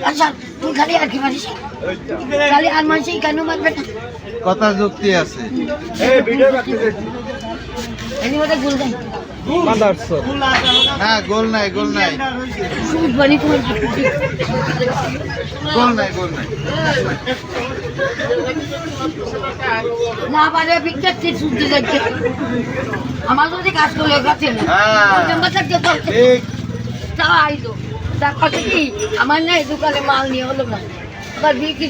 আচ্ছা তুই খালি আর কি মারিস খালি আর মানসি কেন মারবে না কথা যুক্তি আছে। এনি মধ্যে গুল দেয় না গোল নাই, গোল নাই, সুদ বানি তোমার গোল নাই, গোল নাই। না পারে বিক্রি সুদ দিয়ে যাচ্ছে আমার যদি কাজ করলে কাছে না ঠিক। তা আইতো দেখা কি আমার না এই দোকানে মাল নিয়ে হলো না আবার বিক্রি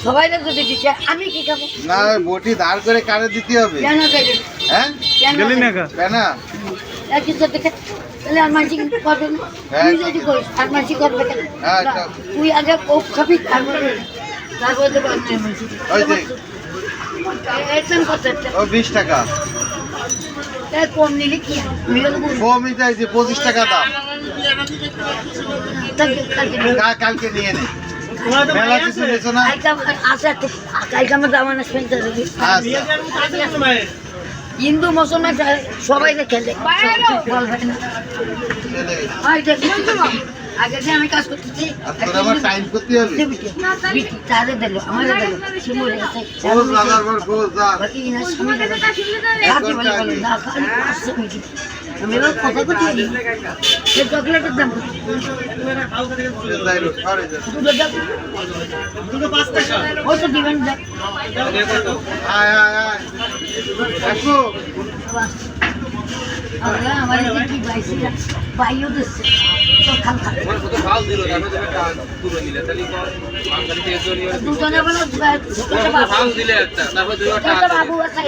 সবাই যদি দিচ্ছে আমি কি খাবো না বটি দাঁড় করে কারে দিতে হবে। কেন গেলে হ্যাঁ কেন কিছু দেখে তাহলে আর মানসিক করবে না তুই যদি করিস আর মানসিক করবে কেন তুই আগে কোপ খাবি তারপরে দেবো ওই যে একদম করতে ও 20 টাকা কম নিলে কি কমই চাইছি, 25 টাকা দাম। কালকে নিয়ে নে, মেলা কিছু নিয়েছো না। কালকে আমার দামান স্পেন্সার হিন্দু মুসলমান সবাই খেলে আগে যে আমি কাজ করতেছি আমার টাইম করতে হবে। তাদের দিল আমার দিল সে মরে গেছে আমি এবার কথা করছি চকলেটের দাম ওই তো দিবেন আমার কি বাইও দিচ্ছে দুজনে বলে বাবু আছে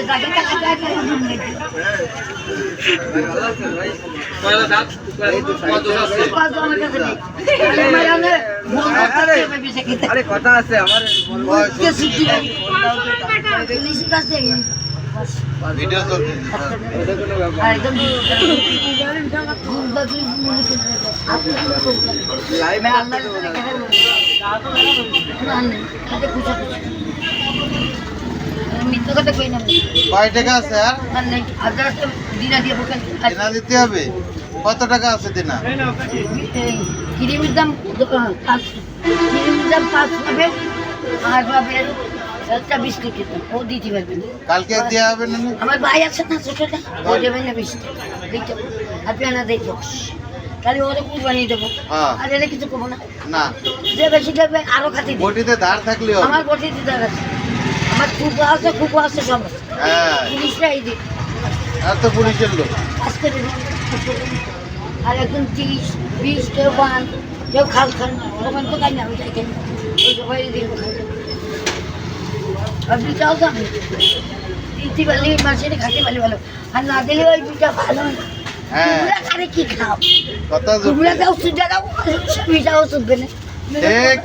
কথা আছে আমার ভিডিও চলছে। কয় টাকা আছে দিনা দিতে হবে? কত টাকা আছে দিনা? ক্রিমের দাম 5 হবে আর পাবে একটা বিস্কুট দিতাম ও দিতে পারবেন কালকে দেওয়া হবে না? আমার ভাই আছে না ছোটটা ও দেবেন না 20 টাকা দেখতে আপনি আনা দেই 10 তাহলে ওরে কুরবানি দেবো আর এটা কিছু করবো না না যে বেশি দেবে আরো খাতি বটিতে ধার থাকলে হবে। আমার বটিতে ধার আছে আমার কুকু আছে সব হ্যাঁ পুলিশরা এই দিন আর তো পুলিশের লোক আজকে আর একদম 30-20 কেউ বান কেউ খাল খান ওখান তো খাই না ওই যাই খাই ওই সবাই দিন আপনি চাও তো আমি দিতে পারলে মাসের খাতে ভালো ভালো আর না দিলে ওই পিঠা ভালো না তোমরা খারে কি খাও কথা তোমরা দাও সুজা দাও পিঠাও শুনবে না ঠিক